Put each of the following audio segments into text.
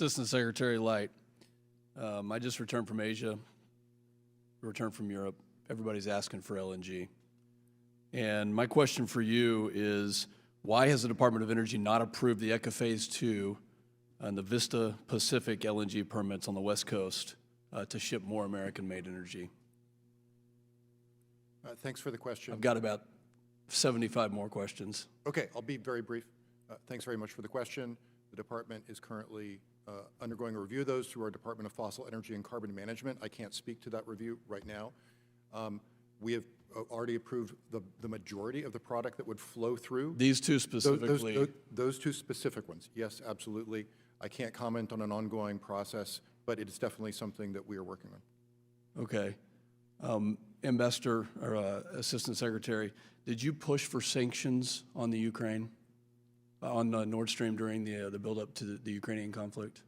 Assistant Secretary Light, I just returned from Asia, returned from Europe. Everybody's asking for LNG. And my question for you is, why has the Department of Energy not approved the ECA Phase 2 and the Vista Pacific LNG permits on the West Coast to ship more American-made energy? Thanks for the question. I've got about 75 more questions. Okay, I'll be very brief. Thanks very much for the question. The department is currently undergoing a review of those through our Department of Fossil Energy and Carbon Management. I can't speak to that review right now. We have already approved the majority of the product that would flow through. These two specifically? Those two specific ones, yes, absolutely. I can't comment on an ongoing process, but it is definitely something that we are working on. Okay. Ambassador or Assistant Secretary, did you push for sanctions on the Ukraine, on Nord Stream during the build-up to the Ukrainian conflict?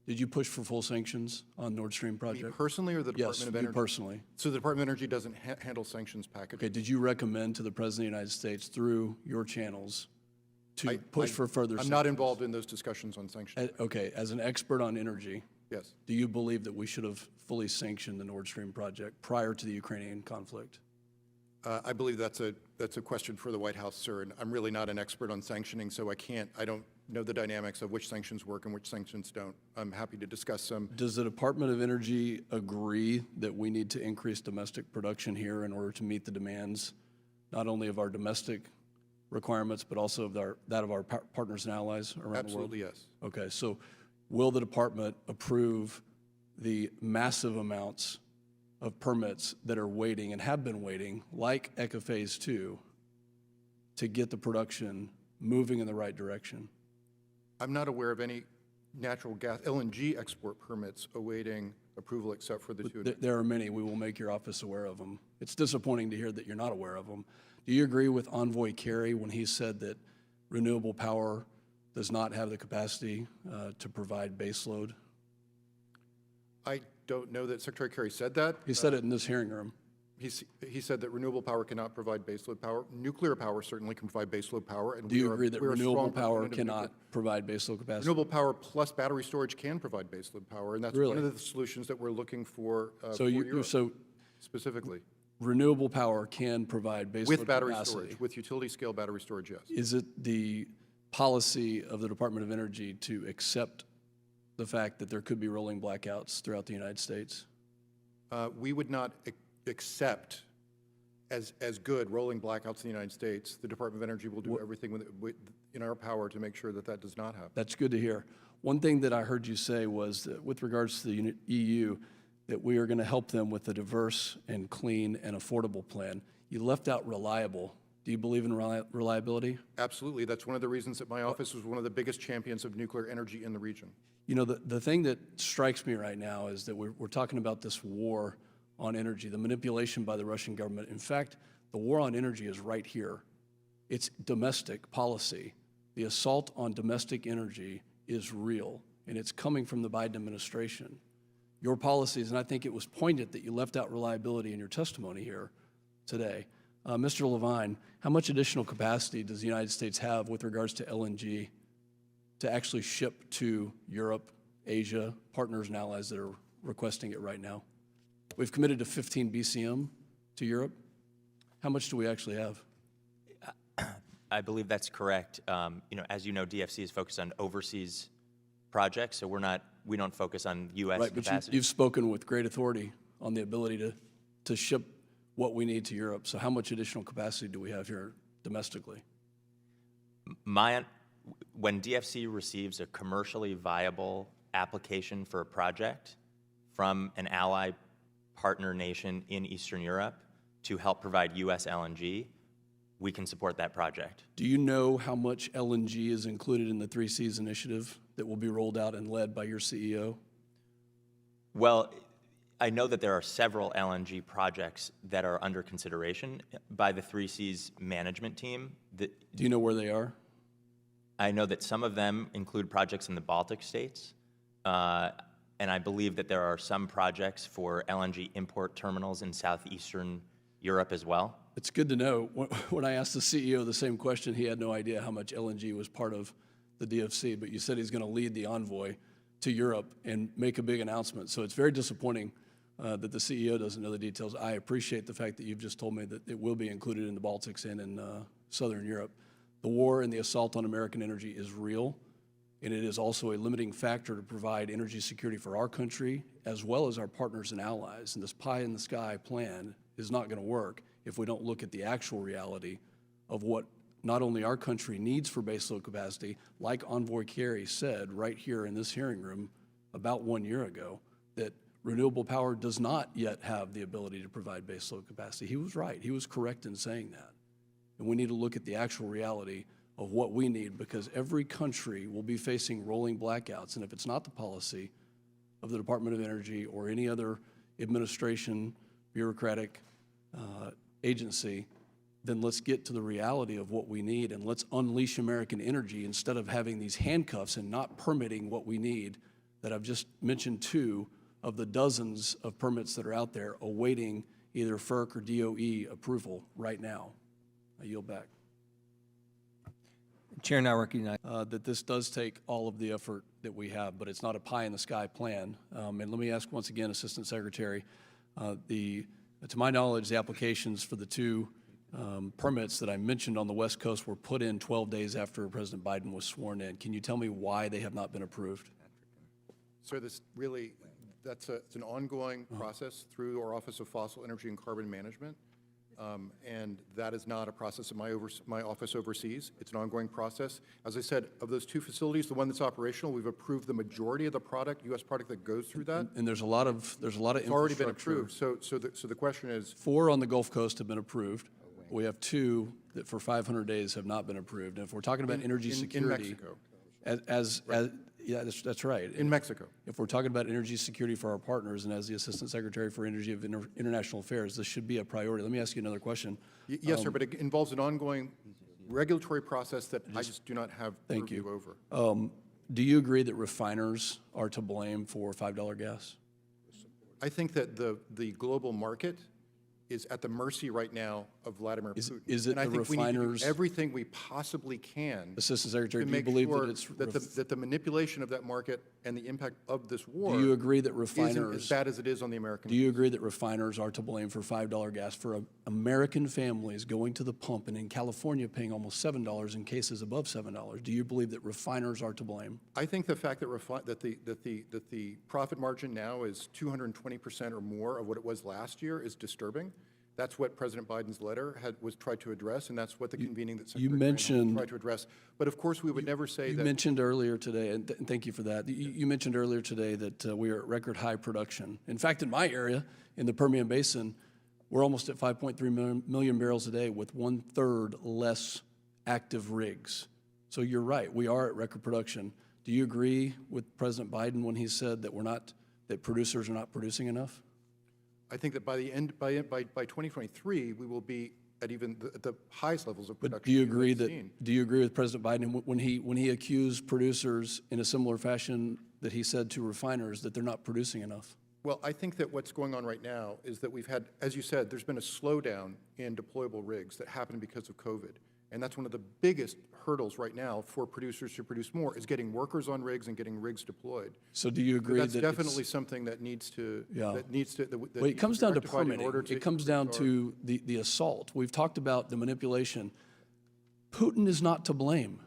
Did you push for full sanctions on Nord Stream project? Me personally or the Department of Energy? Yes, you personally. So the Department of Energy doesn't handle sanctions packages. Okay, did you recommend to the President of the United States through your channels to push for further sanctions? I'm not involved in those discussions on sanctions. Okay, as an expert on energy, yes. Do you believe that we should have fully sanctioned the Nord Stream project prior to the Ukrainian conflict? I believe that's a question for the White House, sir, and I'm really not an expert on sanctioning, so I don't know the dynamics of which sanctions work and which sanctions don't. I'm happy to discuss some. Does the Department of Energy agree that we need to increase domestic production here in order to meet the demands, not only of our domestic requirements, but also of that of our partners and allies around the world? Absolutely, yes. Okay, so will the department approve the massive amounts of permits that are waiting and have been waiting, like ECA Phase 2, to get the production moving in the right direction? I'm not aware of any natural gas, LNG export permits awaiting approval except for the two. There are many. We will make your office aware of them. It's disappointing to hear that you're not aware of them. Do you agree with Envoy Kerry when he said that renewable power does not have the capacity to provide baseload? I don't know that Secretary Kerry said that. He said it in this hearing room. He said that renewable power cannot provide baseload power. Nuclear power certainly can provide baseload power. And Do you agree that renewable power cannot provide baseload capacity? Renewable power plus battery storage can provide baseload power, and that's one of the solutions that we're looking for Europe, specifically. Renewable power can provide baseload with battery capacity. storage, with utility-scale battery storage, yes. Is it the policy of the Department of Energy to accept the fact that there could be rolling blackouts throughout the United States? We would not accept as good rolling blackouts in the United States. The Department of Energy will do everything in our power to make sure that that does not happen. That's good to hear. One thing that I heard you say was that with regards to the EU, that we are going to help them with a diverse and clean and affordable plan. You left out reliable. Do you believe in reliability? Absolutely. That's one of the reasons that my office was one of the biggest champions of nuclear energy in the region. You know, the thing that strikes me right now is that we're talking about this war on energy, the manipulation by the Russian government. In fact, the war on energy is right here. It's domestic policy. The assault on domestic energy is real, and it's coming from the Biden administration. Your policies, and I think it was poignant that you left out reliability in your testimony here today. Mr. Levine, how much additional capacity does the United States have with regards to LNG to actually ship to Europe, Asia, partners and allies that are requesting it right now? We've committed to 15 BCM to Europe. How much do we actually have? I believe that's correct. As you know, DFC is focused on overseas projects, so we don't focus on U.S. capacity. Right, but you've spoken with great authority on the ability to ship what we need to Europe. So how much additional capacity do we have here domestically? When DFC receives a commercially viable application for a project from an ally partner nation in Eastern Europe to help provide U.S. LNG, we can support that project. Do you know how much LNG is included in the 3 Cs initiative that will be rolled out and led by your CEO? Well, I know that there are several LNG projects that are under consideration by the 3 Cs management team. Do you know where they are? I know that some of them include projects in the Baltic states, and I believe that there are some projects for LNG import terminals in southeastern Europe as well. It's good to know. When I asked the CEO the same question, he had no idea how much LNG was part of the DFC, but you said he's going to lead the envoy to Europe and make a big announcement. So it's very disappointing that the CEO doesn't know the details. I appreciate the fact that you've just told me that it will be included in the Baltics and in Southern Europe. The war and the assault on American energy is real, and it is also a limiting factor to provide energy security for our country as well as our partners and allies. And this pie-in-the-sky plan is not going to work if we don't look at the actual reality of what not only our country needs for baseload capacity, like Envoy Kerry said right here in this hearing room about 1 year ago, that renewable power does not yet have the ability to provide baseload capacity. He was right. He was correct in saying that. And we need to look at the actual reality of what we need, because every country will be facing rolling blackouts. And if it's not the policy of the Department of Energy or any other administration, bureaucratic agency, then let's get to the reality of what we need and let's unleash American energy instead of having these handcuffs and not permitting what we need that I've just mentioned two of the dozens of permits that are out there awaiting either FERC or DOE approval right now. I yield back. Chair now recognizes. That this does take all of the effort that we have, but it's not a pie-in-the-sky plan. And let me ask once again, Assistant Secretary, to my knowledge, the applications for the two permits that I mentioned on the West Coast were put in 12 days after President Biden was sworn in. Can you tell me why they have not been approved? Sir, this really, it's an ongoing process through our Office of Fossil Energy and Carbon Management. And that is not a process that my office oversees. It's an ongoing process. As I said, of those two facilities, the one that's operational, we've approved the majority of the product, U.S. product that goes through that. And there's a lot of It's already been infrastructure. approved. So the question is, 4 on the Gulf Coast have been approved. We have 2 that for 500 days have not been approved. And if we're talking about energy in security, Mexico. yeah, that's right. In Mexico. If we're talking about energy security for our partners, and as the Assistant Secretary for Energy of International Affairs, this should be a priority. Let me ask you another question. Yes, sir, but it involves an ongoing regulatory process that I just do not have Thank purview you. over. Do you agree that refiners are to blame for $5 gas? I think that the global market is at the mercy right now of Vladimir Putin. Is it and I the think we need to refiners- do everything we possibly can Assistant Secretary, to do you make believe sure that it's that the manipulation of that market and the impact of this war do you agree that isn't as refiners bad as it is on the American do you agree that refiners are to blame for $5 gas for American families going to the pump and in California paying almost $7 in cases above $7? Do you believe that refiners are to blame? I think the fact that the profit margin now is 220% or more of what it was last year is disturbing. That's what President Biden's letter was tried to address, and that's what the convening that Secretary Granholm tried to address. But of course, we would never say You that. mentioned earlier today, and thank you for that. You mentioned earlier today that we are at record high production. In fact, in my area, in the Permian Basin, we're almost at 5.3 million barrels a day with 1/3 less active rigs. So you're right, we are at record production. Do you agree with President Biden when he said that producers are not producing enough? I think that by 2023, we will be at even the highest levels of production. But do you we've agree seen. do you agree with President Biden when he accused producers in a similar fashion that he said to refiners that they're not producing enough? Well, I think that what's going on right now is that we've had, as you said, there's been a slowdown in deployable rigs that happened because of COVID. And that's one of the biggest hurdles right now for producers to produce more is getting workers on rigs and getting rigs deployed. So do you agree That's that definitely something that needs to, Yeah. that needs to, that Well, needs it comes be down to rectified in permitting. order to It comes down increase to the assault. We've talked about the manipulation. Putin is not to blame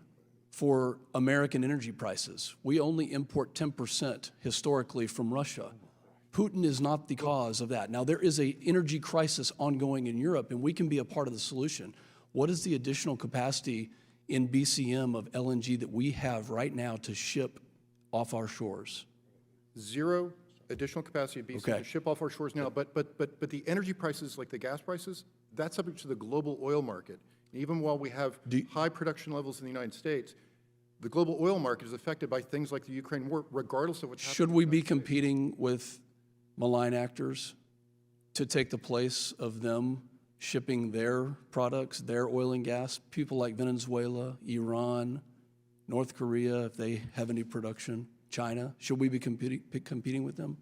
for American energy prices. We only import 10% historically from Russia. Putin is not the cause of that. Now, there is an energy crisis ongoing in Europe, and we can be a part of the solution. What is the additional capacity in BCM of LNG that we have right now to ship off our shores? Zero additional capacity of BC Okay. to ship off our shores now, but the energy prices, like the gas prices, that's subject to the global oil market. And even while we have high production levels in the United States, the global oil market is affected by things like the Ukraine war, regardless of what's happening. Should we be competing with malign actors to take the place of them shipping their products, their oil and gas? People like Venezuela, Iran, North Korea, if they have any production, China, should we be competing with them?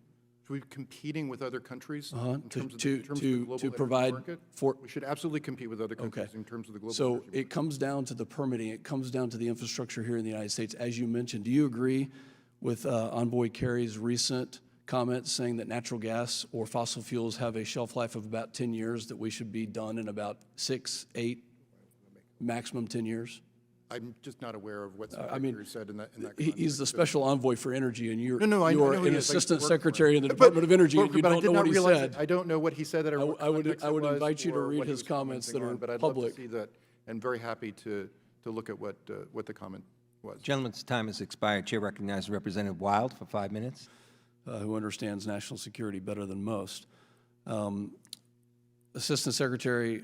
Should we be competing with other countries in terms of to the global energy provide market? for- We should absolutely compete with other countries in terms of the global So energy market. it comes down to the permitting, it comes down to the infrastructure here in the United States, as you mentioned. Do you agree with Envoy Kerry's recent comment saying that natural gas or fossil fuels have a shelf life of about 10 years, that we should be done in about 6, 8, maximum 10 years? I'm just not aware of what Secretary said in that He's the context. special envoy for energy, and you're, No, I know you're who he an is. I used to assistant work for him. secretary in the But- Department of Energy, and but you I don't did know not what he realize said. I don't know what he said or what context I would it was invite you to or read what he his was comments that commenting are on, but I'd public. love to see that, and very happy to look at what the comment was. Gentleman's time has expired. Chair recognizes Representative Wild for 5 minutes. Who understands national security better than most. Assistant Secretary,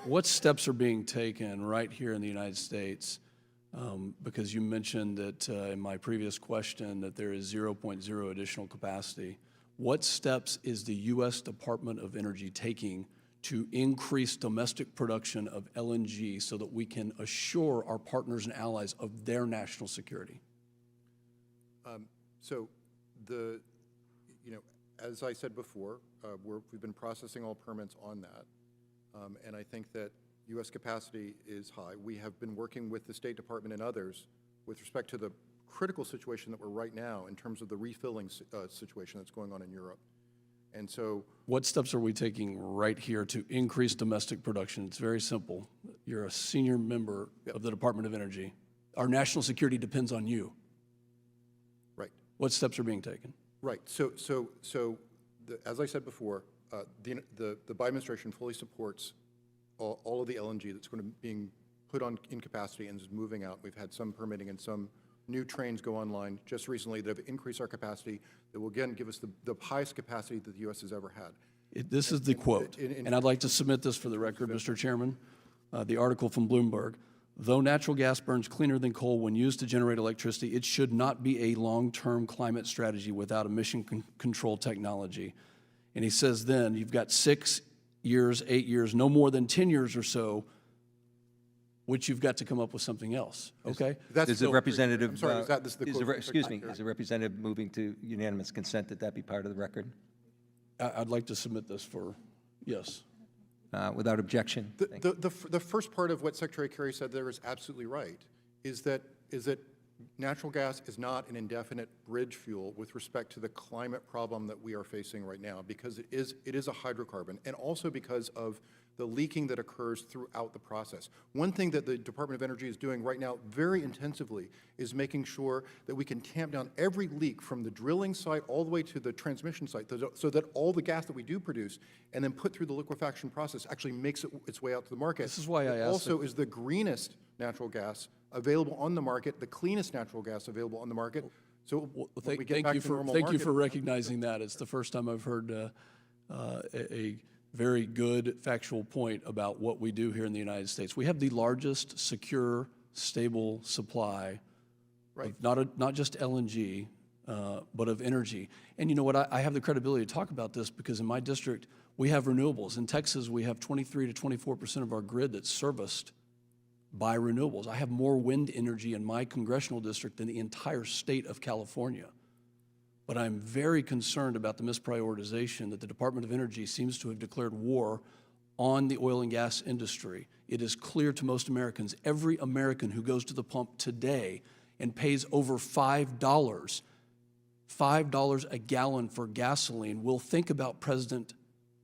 what steps are being taken right here in the United States? Because you mentioned that in my previous question that there is 0.0 additional capacity. What steps is the U.S. Department of Energy taking to increase domestic production of LNG so that we can assure our partners and allies of their national security? So as I said before, we've been processing all permits on that, and I think that U.S. capacity is high. We have been working with the State Department and others with respect to the critical situation that we're right now in terms of the refilling situation that's going on in Europe. And so, What steps are we taking right here to increase domestic production? It's very simple. You're a senior member of the Department of Energy. Our national security depends on you. right. What steps are being taken? Right. As I said before, the Biden administration fully supports all of the LNG that's going to being put on in capacity and is moving out. We've had some permitting and some new trains go online just recently that have increased our capacity that will again give us the highest capacity that the U.S. has ever had. This is the quote, and I'd like to submit this for the record, Mr. Chairman. The article from Bloomberg. Though natural gas burns cleaner than coal when used to generate electricity, it should not be a long-term climate strategy without emission control technology. And he says then, you've got 6 years, 8 years, no more than 10 years or so, which you've got to come up with something else, okay? Is the representative, I'm sorry, this is the quote from excuse me, Secretary. is the representative moving to unanimous consent that that be part of the record? I'd like to submit this for, yes. Without objection? The first part of what Secretary Kerry said there is absolutely right, is that natural gas is not an indefinite bridge fuel with respect to the climate problem that we are facing right now, because it is a hydrocarbon, and also because of the leaking that occurs throughout the process. One thing that the Department of Energy is doing right now very intensively is making sure that we can tamp down every leak from the drilling site all the way to the transmission site, so that all the gas that we do produce and then put through the liquefaction process actually makes its way out to the market. This is why I It asked also is the greenest natural gas available on the market, the cleanest natural gas available on the market. So when we get back to normal Thank you market, for recognizing that. It's the first time I've heard a very good factual point about what we do here in the United States. We have the largest secure, stable supply Right. of not just LNG, but of energy. And you know what? I have the credibility to talk about this because in my district, we have renewables. In Texas, we have 23 to 24% of our grid that's serviced by renewables. I have more wind energy in my congressional district than the entire state of California. But I'm very concerned about the misprioritization that the Department of Energy seems to have declared war on the oil and gas industry. It is clear to most Americans, every American who goes to the pump today and pays over $5 a gallon for gasoline will think about President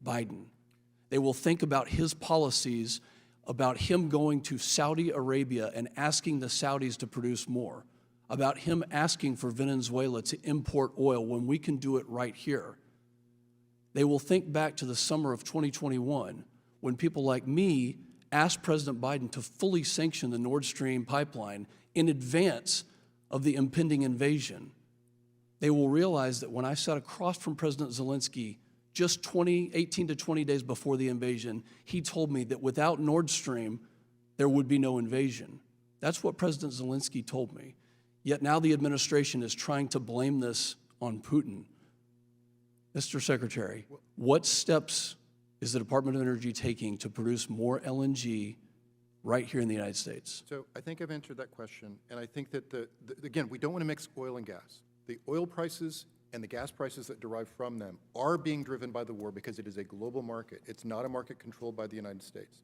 Biden. They will think about his policies, about him going to Saudi Arabia and asking the Saudis to produce more, about him asking for Venezuela to import oil when we can do it right here. They will think back to the summer of 2021 when people like me asked President Biden to fully sanction the Nord Stream pipeline in advance of the impending invasion. They will realize that when I sat across from President Zelensky just 18 to 20 days before the invasion, he told me that without Nord Stream, there would be no invasion. That's what President Zelensky told me. Yet now the administration is trying to blame this on Putin. Mr. Secretary, what steps is the Department of Energy taking to produce more LNG right here in the United States? So I think I've answered that question, and I think that, again, we don't want to mix oil and gas. The oil prices and the gas prices that derive from them are being driven by the war because it is a global market. It's not a market controlled by the United States.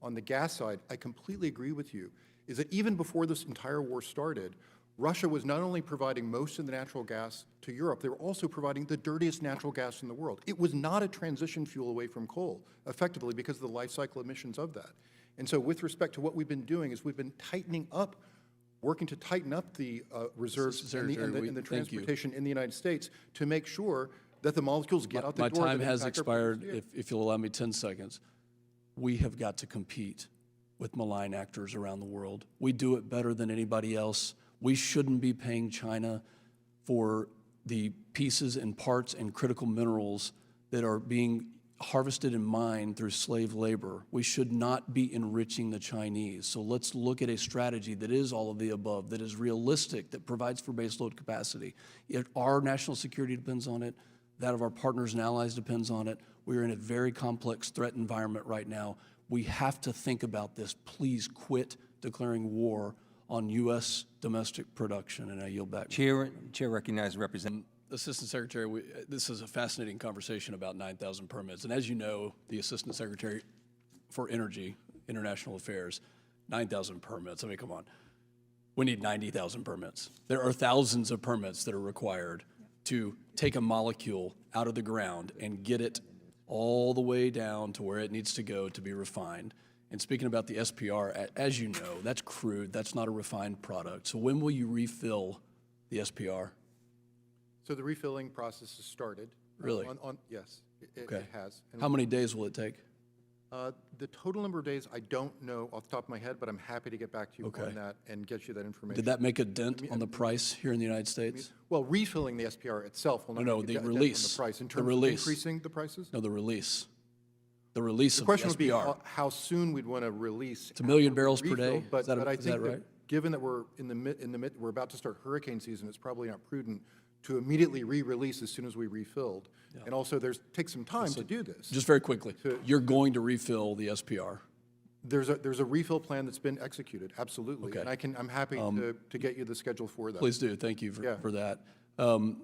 On the gas side, I completely agree with you, is that even before this entire war started, Russia was not only providing most of the natural gas to Europe, they were also providing the dirtiest natural gas in the world. It was not a transition fuel away from coal, effectively, because of the life cycle emissions of that. And so with respect to what we've been doing is we've been tightening up, working to tighten up the reserves and the transportation in the United States to make sure that the molecules get out the door. My time that has impact our expired. producers. If you'll allow me 10 seconds. We have got to compete with malign actors around the world. We do it better than anybody else. We shouldn't be paying China for the pieces and parts and critical minerals that are being harvested and mined through slave labor. We should not be enriching the Chinese. So let's look at a strategy that is all of the above, that is realistic, that provides for baseload capacity. Our national security depends on it. That of our partners and allies depends on it. We are in a very complex threat environment right now. We have to think about this. Please quit declaring war on U.S. domestic production. And I yield back. Chair recognizes Representative. Assistant Secretary, this is a fascinating conversation about 9,000 permits. And as you know, the Assistant Secretary for Energy, International Affairs, 9,000 permits. I mean, come on. We need 90,000 permits. There are thousands of permits that are required to take a molecule out of the ground and get it all the way down to where it needs to go to be refined. And speaking about the SPR, as you know, that's crude. That's not a refined product. So when will you refill the SPR? So the refilling process has started. Really? Yes, it Okay. has. And How many days will it take? the total number of days, I don't know off the top of my head, but I'm happy to get back to you Okay. on that and get you that information. Did that make a dent on the price here in the United States? Well, refilling the SPR itself will not No, make a the dent on release. the price. In The terms of release. increasing the prices? No, the release. The release The of the question would be SPR. how soon we'd want to release. It's 1 million after we barrels per refill, day? But Is that I is think that right? given that we're in the mid, we're about to start hurricane season, it's probably not prudent to immediately re-release as soon as we refilled. And also, takes some time to do this. Just very quickly, you're going to refill the SPR. There's a refill plan that's been executed, absolutely. Okay. And I'm happy to get you the schedule for that. Please do. Thank you Yeah. for that. I'll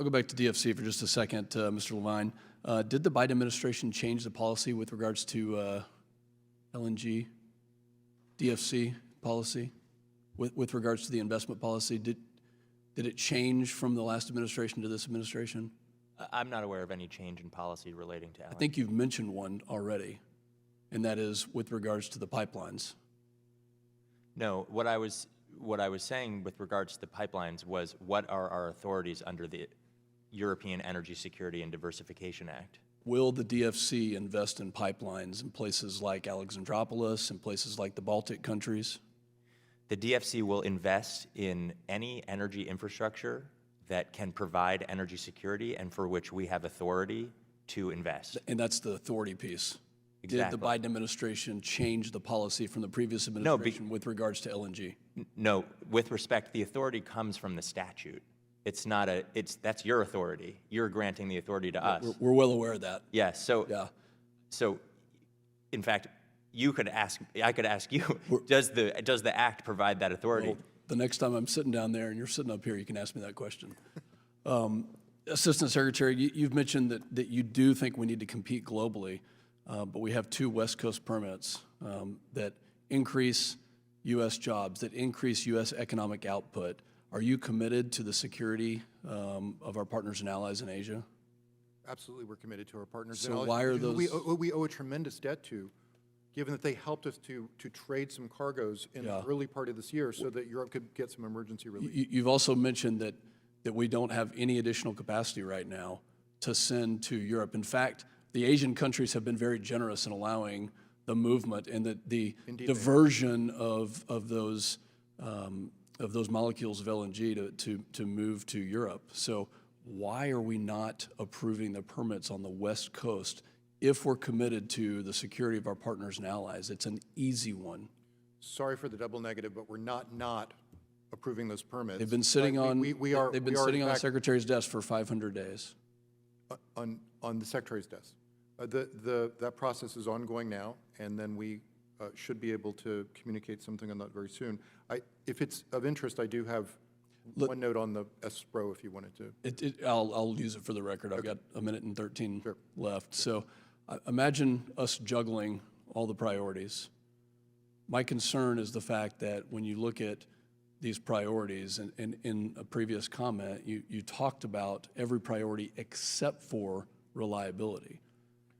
go back to DFC for just a second, Mr. Levine. Did the Biden administration change the policy with regards to LNG, DFC policy, with regards to the investment policy? Did it change from the last administration to this administration? I'm not aware of any change in policy relating to LNG. I think you've mentioned one already, and that is with regards to the pipelines. No, what I was saying with regards to the pipelines was what are our authorities under the European Energy Security and Diversification Act? Will the DFC invest in pipelines in places like Alexandropolis and places like the Baltic countries? The DFC will invest in any energy infrastructure that can provide energy security and for which we have authority to invest. And that's the authority piece. Exactly. Did the Biden administration change the policy from the previous administration with regards to LNG? No, with respect, the authority comes from the statute. It's not that's your authority. You're granting the authority to us. We're well aware of that. Yes, so, Yeah. so, in fact, I could ask you, does the act provide that authority? Well, the next time I'm sitting down there and you're sitting up here, you can ask me that question. Assistant Secretary, you've mentioned that you do think we need to compete globally, but we have 2 West Coast permits that increase U.S. jobs, that increase U.S. economic output. Are you committed to the security of our partners and allies in Asia? Absolutely, we're committed to our partners. So And why are who we those- owe- we owe a tremendous debt to, given that they helped us to trade some cargoes in the early part of this year so that Europe could get some emergency relief. You've also mentioned that we don't have any additional capacity right now to send to Europe. In fact, the Asian countries have been very generous in allowing the movement and the diversion of those molecules of LNG to move to Europe. So why are we not approving the permits on the West Coast if we're committed to the security of our partners and allies? It's an easy one. Sorry for the double negative, but we're not approving those permits. They've been sitting on We are they've been we are, sitting in on the fact, Secretary's desk for 500 days. on the Secretary's desk. That process is ongoing now, and then we should be able to communicate something on that very soon. If it's of interest, I do have one note on the SPRO if you wanted to. I'll use it for the record. I've got 1 minute and 13 left. So imagine us juggling all the priorities. My concern is the fact that when you look at these priorities. And in a previous comment, you talked about every priority except for reliability.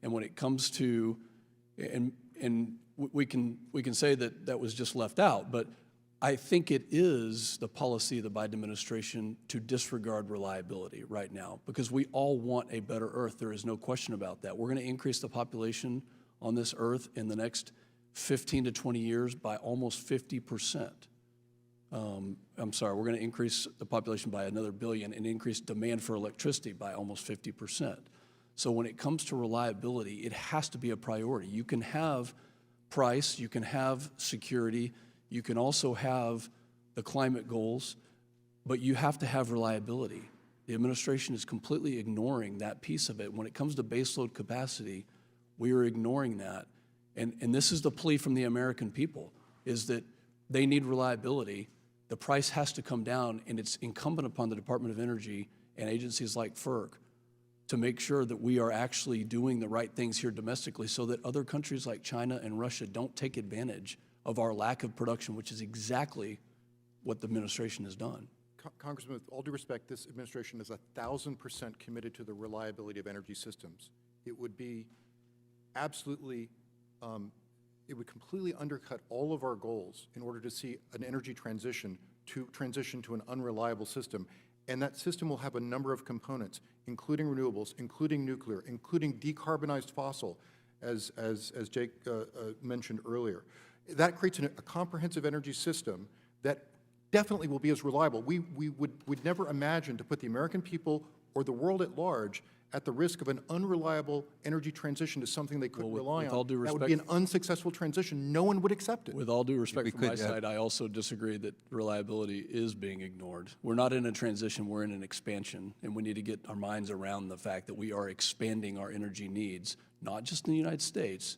And when it comes to, and we can say that that was just left out, but I think it is the policy of the Biden administration to disregard reliability right now, because we all want a better Earth. There is no question about that. We're going to increase the population on this Earth in the next 15 to 20 years by almost 50%. I'm sorry, we're going to increase the population by another billion and increase demand for electricity by almost 50%. So when it comes to reliability, it has to be a priority. You can have price, you can have security, you can also have the climate goals, but you have to have reliability. The administration is completely ignoring that piece of it. When it comes to baseload capacity, we are ignoring that. And this is the plea from the American people, is that they need reliability. The price has to come down, and it's incumbent upon the Department of Energy and agencies like FERC to make sure that we are actually doing the right things here domestically so that other countries like China and Russia don't take advantage of our lack of production, which is exactly what the administration has done. Congressman, with all due respect, this administration is 1,000% committed to the reliability of energy systems. It would be absolutely, it would completely undercut all of our goals in order to see an energy transition to an unreliable system. And that system will have a number of components, including renewables, including nuclear, including decarbonized fossil, as Jake mentioned earlier. That creates a comprehensive energy system that definitely will be as reliable. We would never imagine to put the American people or the world at large at the risk of an unreliable energy transition to something they couldn't rely with on. all due That would respect- be an unsuccessful transition. No one would accept it. With all due respect we from my could, side, I also disagree that reliability is being ignored. We're not in a transition, we're in an expansion, and we need to get our minds around the fact that we are expanding our energy needs, not just in the United States,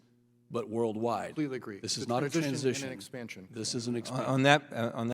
but worldwide. Completely agree. This It's is a not a transition and an transition. expansion. This is an expansion. On that